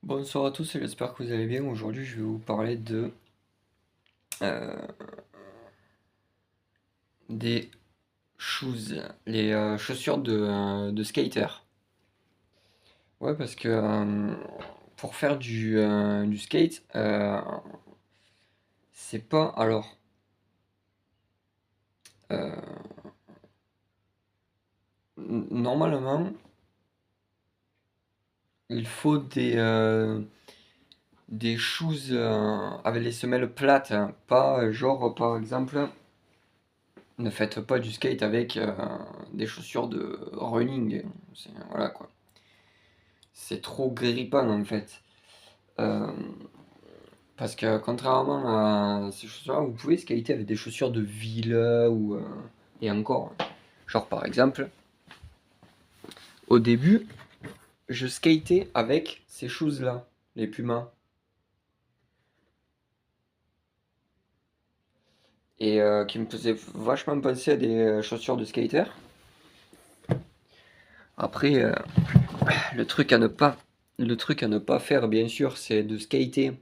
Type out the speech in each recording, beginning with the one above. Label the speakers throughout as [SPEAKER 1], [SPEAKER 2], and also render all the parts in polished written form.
[SPEAKER 1] Bonsoir à tous et j'espère que vous allez bien. Aujourd'hui, je vais vous parler euh, des shoes, les chaussures de skater. Ouais, parce que pour faire du skate, c'est pas. Alors, euh, normalement, il faut des shoes avec les semelles plates, hein. Pas genre, par exemple, ne faites pas du skate avec des chaussures de running. Voilà quoi. C'est trop grippant en fait. Euh, Parce que contrairement à ces chaussures-là, vous pouvez skater avec des chaussures de ville et encore. Genre par exemple, au début, je skatais avec ces shoes-là, les Pumas. Et qui me faisaient vachement penser à des chaussures de skater. Après, le truc à ne pas, le truc à ne pas faire, bien sûr, c'est de skater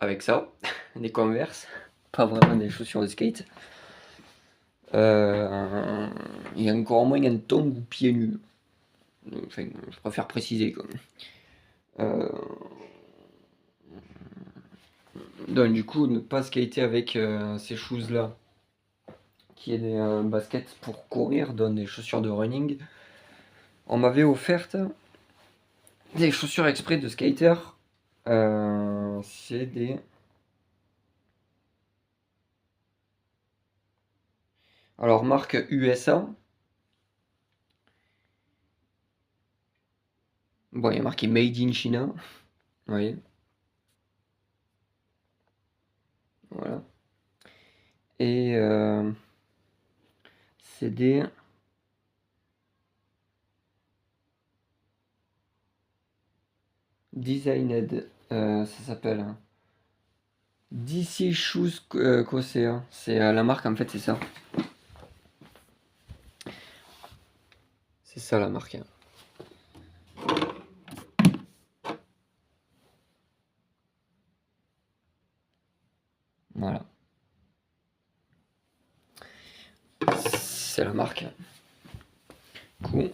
[SPEAKER 1] avec ça, des Converse, pas vraiment des chaussures de skate. Euh, et encore moins un tongs ou pieds nus. Enfin, je préfère préciser quoi. Euh, donc du coup, ne pas skater avec ces shoes-là, qui est des baskets pour courir, donne des chaussures de running. On m'avait offert des chaussures exprès de skater. C'est des... Alors, marque USA. Bon, il y a marqué Made in China. Vous voyez, voilà. Et c'est des Designed, ça s'appelle, hein. DC Shoes Cosea. C'est la marque en fait, c'est ça. C'est ça la marque, hein. Voilà. C'est la marque. Cool.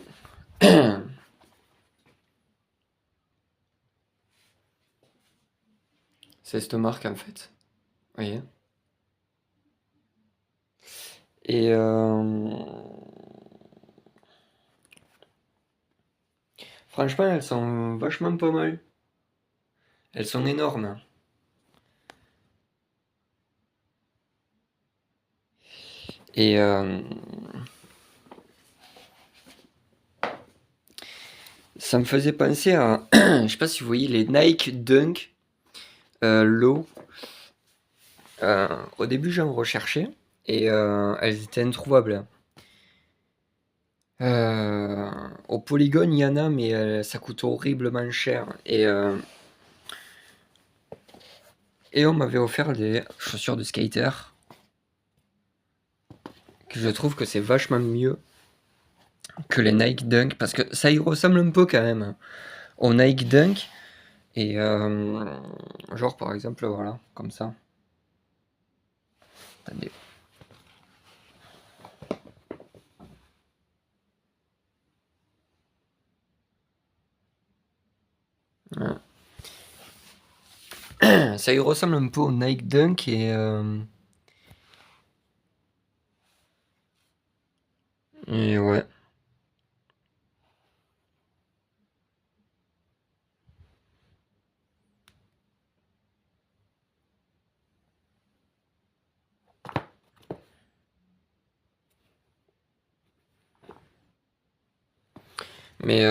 [SPEAKER 1] C'est cette marque en fait. Vous voyez. Et franchement, elles sont vachement pas mal. Elles sont énormes. Et ça me faisait penser à. Je sais pas si vous voyez les Nike Dunk Low. Au début, j'en recherchais et elles étaient introuvables. Au Polygone, il y en a, mais ça coûte horriblement cher. Et on m'avait offert des chaussures de skater, que je trouve que c'est vachement mieux que les Nike Dunk, parce que ça y ressemble un peu quand même aux Nike Dunk. Et genre par exemple, voilà, comme ça. Attendez. Voilà. Ça y ressemble un peu aux Nike Dunk et ouais. Mais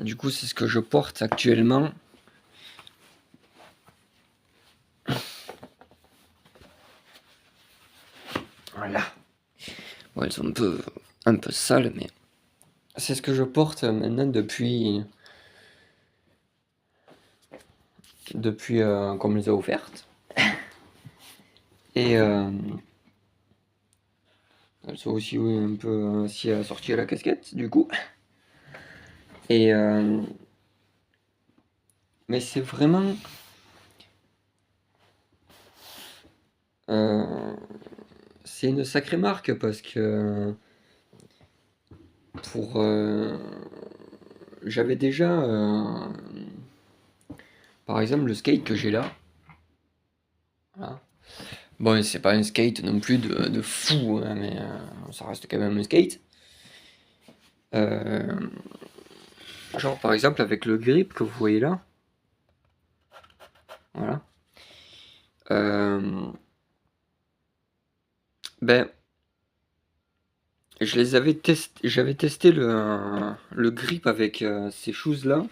[SPEAKER 1] du coup, c'est ce que je porte actuellement. Voilà. Bon, elles sont un peu sales, mais c'est ce que je porte maintenant depuis qu'on me les a offertes. Et elles sont aussi oui, un peu aussi assorties à la casquette, du coup. Et Mais c'est vraiment... euh, c'est une sacrée marque parce que pour... j'avais déjà... par exemple, le skate que j'ai là. Voilà. Bon, c'est pas un skate non plus de fou, hein, mais ça reste quand même un skate. Euh, genre, par exemple, avec le grip que vous voyez là. Voilà. Euh, ben, j'avais testé le grip avec ces choses-là.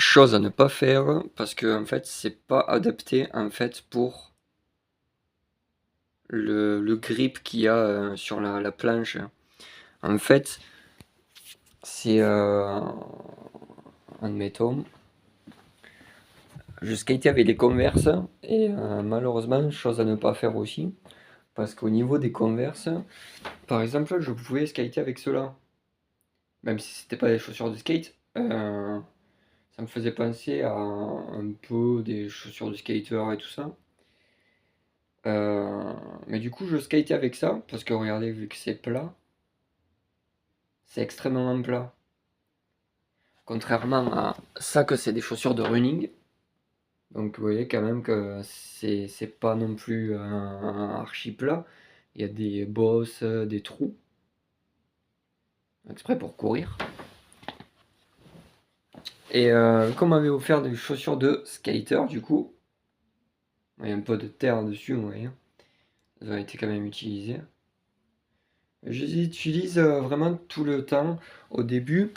[SPEAKER 1] Chose à ne pas faire parce que en fait, c'est pas adapté en fait pour le grip qu'il y a sur la planche. En fait, c'est admettons, je skatais avec des Converse et malheureusement, chose à ne pas faire aussi, parce qu'au niveau des Converse, par exemple, je pouvais skater avec cela, même si c'était pas des chaussures de skate. Ça me faisait penser à un peu des chaussures de skater et tout ça. Euh, mais du coup, je skatais avec ça, parce que regardez, vu que c'est plat, c'est extrêmement plat. Contrairement à ça que c'est des chaussures de running. Donc vous voyez quand même que c'est pas non plus un archi plat. Il y a des bosses, des trous, exprès pour courir. Et comme on m'avait offert des chaussures de skater, du coup, il y a un peu de terre dessus, vous voyez. Elles ont été quand même utilisées. Je les utilise vraiment tout le temps. Au début,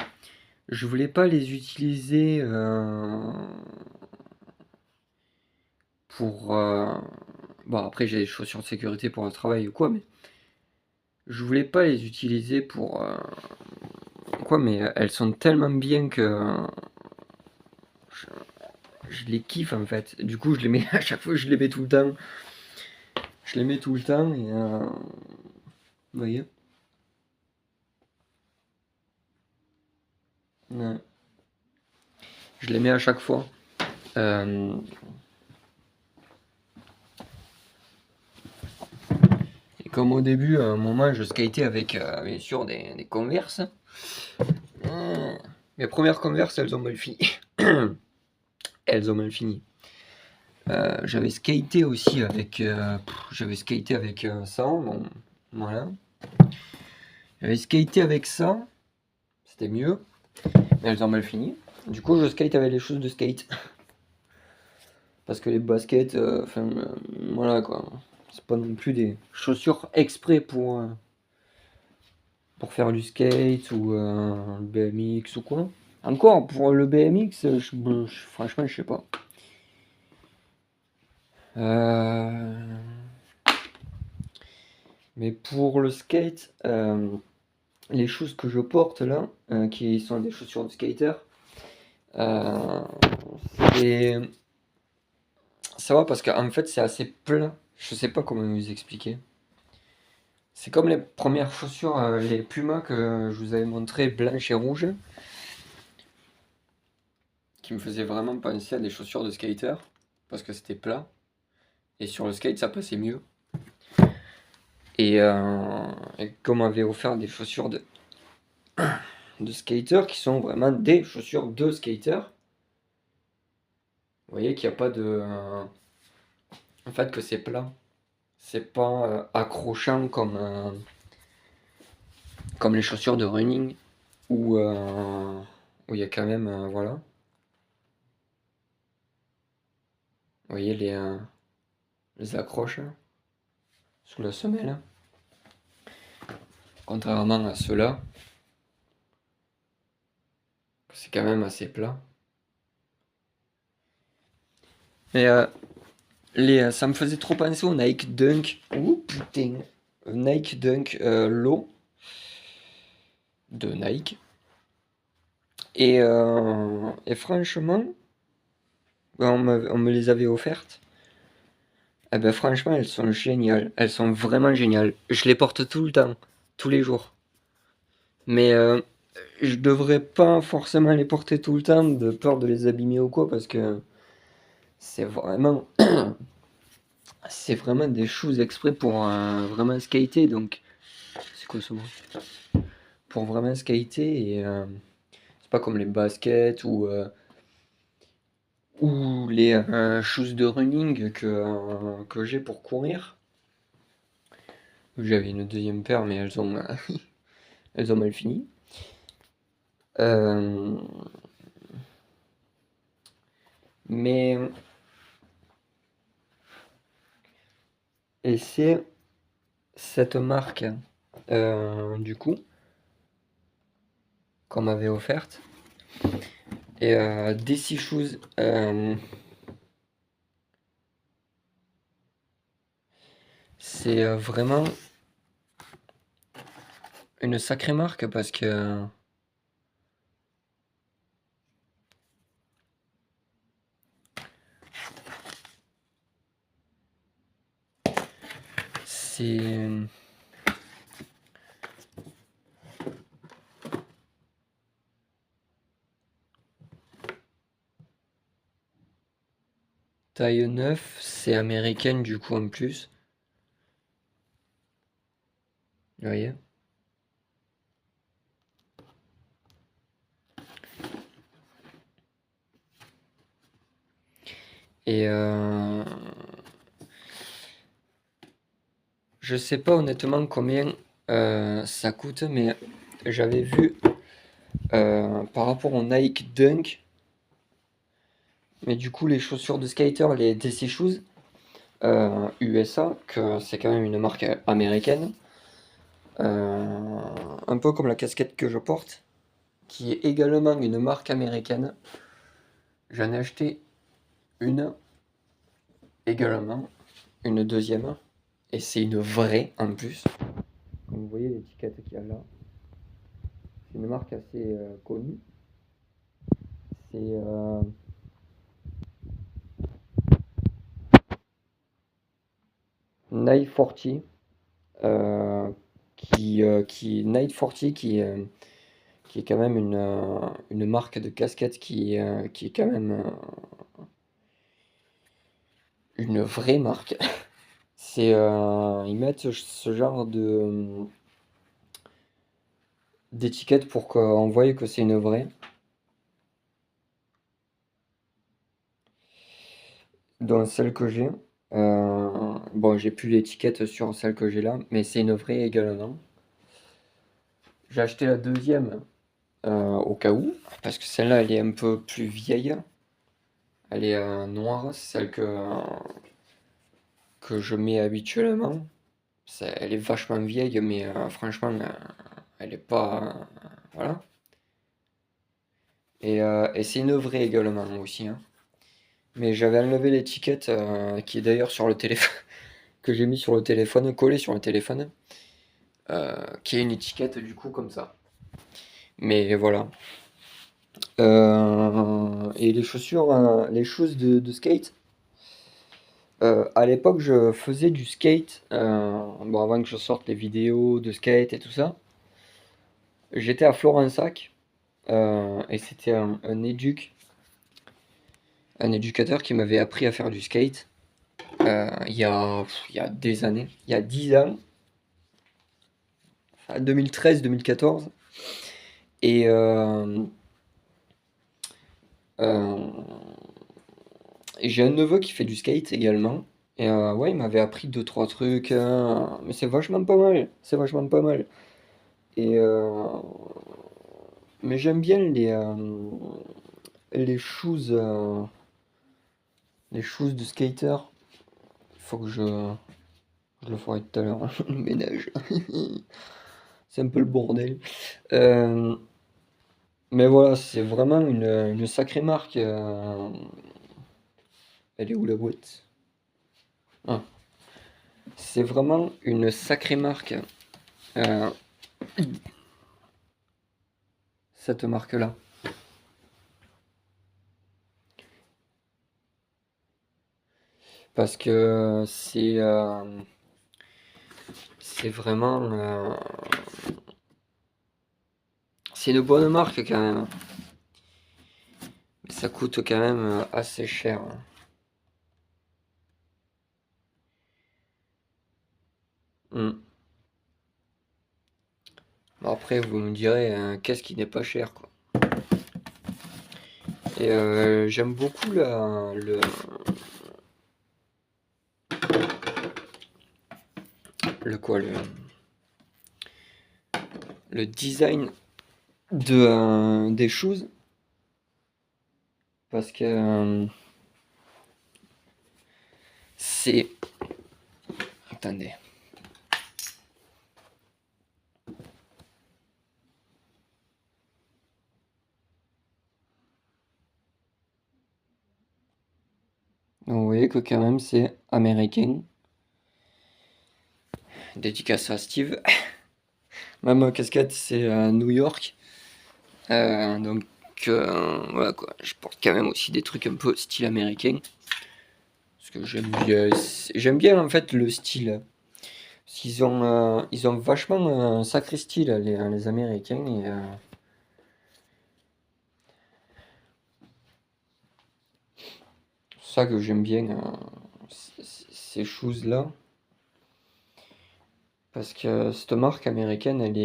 [SPEAKER 1] je voulais pas les utiliser pour... bon, après, j'ai des chaussures de sécurité pour le travail ou quoi, mais je voulais pas les utiliser pour... quoi, mais elles sont tellement bien que je, je les kiffe en fait. Du coup, je les mets à chaque fois, je les mets tout le temps. Je les mets tout le temps et... vous voyez? Ouais. Je les mets à chaque fois. Euh, et comme au début, à un moment, je skatais avec, bien sûr, des Converse. Mes premières Converse, elles ont mal fini. Elles ont mal fini. J'avais skaté aussi avec, j'avais skaté avec ça, bon, voilà. J'avais skaté avec ça, c'était mieux, mais elles ont mal fini. Du coup, je skate avec les choses de skate. Parce que les baskets, enfin, voilà quoi. C'est pas non plus des chaussures exprès pour faire du skate ou le BMX ou quoi. Encore, pour le BMX, franchement, je sais pas. Euh, mais pour le skate, les choses que je porte là, qui sont des chaussures de skater, euh, c'est... ça va parce qu'en fait c'est assez plat. Je sais pas comment vous expliquer. C'est comme les premières chaussures, les Puma que je vous avais montré, blanches et rouges, qui me faisaient vraiment penser à des chaussures de skater, parce que c'était plat. Et sur le skate ça passait mieux. Et comme on m'avait offert des chaussures de skater qui sont vraiment des chaussures de skater, vous voyez qu'il n'y a pas de... en fait que c'est plat. C'est pas accrochant comme les chaussures de running où il y a quand même, voilà. Vous voyez les accroches là, sous la semelle. Contrairement à ceux-là, c'est quand même assez plat. Mais ça me faisait trop penser au Nike Dunk. Ouh putain. Nike Dunk Low de Nike. Et franchement, on me les avait offertes. Eh ben franchement, elles sont géniales. Elles sont vraiment géniales. Je les porte tout le temps, tous les jours. Mais Je devrais pas forcément les porter tout le temps, de peur de les abîmer ou quoi, parce que c'est vraiment, c'est vraiment des choses exprès pour vraiment skater. Donc, c'est quoi ce mot? Pour vraiment skater et c'est pas comme les baskets ou les shoes de running que j'ai pour courir. J'avais une deuxième paire, mais elles ont mal fini. Euh, mais et c'est cette marque du coup qu'on m'avait offerte et DC Shoes. C'est vraiment une sacrée marque parce que c'est taille 9, c'est américaine du coup en plus. Vous voyez? Et je sais pas honnêtement combien ça coûte, mais j'avais vu par rapport au Nike Dunk, mais du coup les chaussures de skater, les DC Shoes USA, que c'est quand même une marque américaine, un peu comme la casquette que je porte, qui est également une marque américaine. J'en ai acheté une également, une deuxième, et c'est une vraie en plus. Comme vous voyez l'étiquette qu'il y a là, c'est une marque assez connue. C'est Night 40, Night 40 qui est quand même une marque de casquette qui est quand même une vraie marque. C'est ils mettent ce genre de d'étiquette pour qu'on voie que c'est une vraie. Dans celle que j'ai, bon, j'ai plus l'étiquette sur celle que j'ai là, mais c'est une vraie également. J'ai acheté la deuxième au cas où, parce que celle-là, elle est un peu plus vieille. Elle est noire, c'est celle que je mets habituellement. Elle est vachement vieille, mais franchement, elle est pas. Voilà. Et c'est une vraie également aussi, hein. Mais j'avais enlevé l'étiquette qui est d'ailleurs sur le téléphone, que j'ai mis sur le téléphone, collée sur le téléphone, qui est une étiquette du coup comme ça. Mais voilà. Et les chaussures, les choses de skate. À l'époque, je faisais du skate. Bon, avant que je sorte les vidéos de skate et tout ça. J'étais à Florensac et c'était un éducateur qui m'avait appris à faire du skate il y a des années, il y a 10 ans, 2013-2014. Et euh, j'ai un neveu qui fait du skate également. Et ouais, il m'avait appris deux trois trucs, mais c'est vachement pas mal. C'est vachement pas mal. Et mais j'aime bien les shoes, de skater. Il faut que je le ferai tout à l'heure, le ménage. C'est un peu le bordel. Euh, mais voilà, c'est vraiment une sacrée marque. Elle est où la boîte? Ah, c'est vraiment une sacrée marque, euh, cette marque-là. Parce que c'est vraiment, C'est une bonne marque quand même. Mais ça coûte quand même assez cher. Hmm. Bon, après, vous me direz, qu'est-ce qui n'est pas cher, quoi. Et j'aime beaucoup le quoi, le design des choses. Parce que c'est... Attendez. Vous voyez que quand même c'est américain. Dédicace à Steve. Même casquette c'est New York. Donc voilà quoi. Je porte quand même aussi des trucs un peu style américain. Parce que j'aime bien en fait le style. Parce ils ont vachement un sacré style les Américains. Et, c'est ça que j'aime bien ces choses-là. Parce que cette marque américaine, elle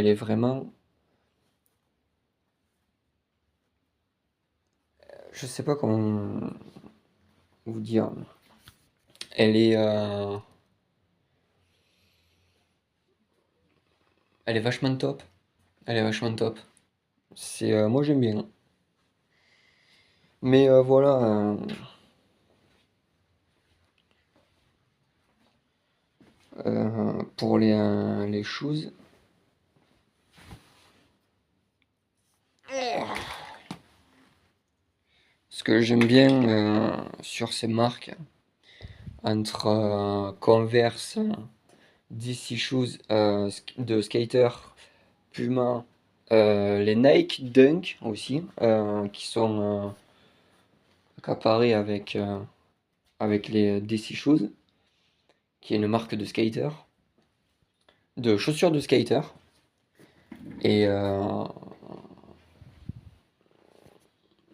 [SPEAKER 1] est vraiment, je sais pas comment vous dire. Elle est, euh, elle est vachement top. Elle est vachement top. Moi j'aime bien. Mais voilà, pour les choses. Ce que j'aime bien sur ces marques, entre Converse, DC Shoes de skater, Puma, les Nike Dunk aussi, qui sont accaparés avec les DC Shoes, qui est une marque de skater, de chaussures de skater. Et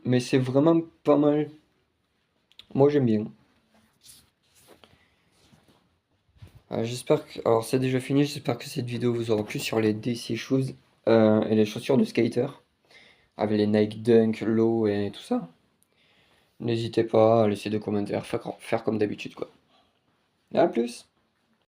[SPEAKER 1] mais c'est vraiment pas mal. Moi j'aime bien. J'espère que. Alors c'est déjà fini, j'espère que cette vidéo vous aura plu sur les DC Shoes et les chaussures de skater, avec les Nike Dunk, Low et tout ça. N'hésitez pas à laisser des commentaires, faire comme d'habitude quoi. À plus!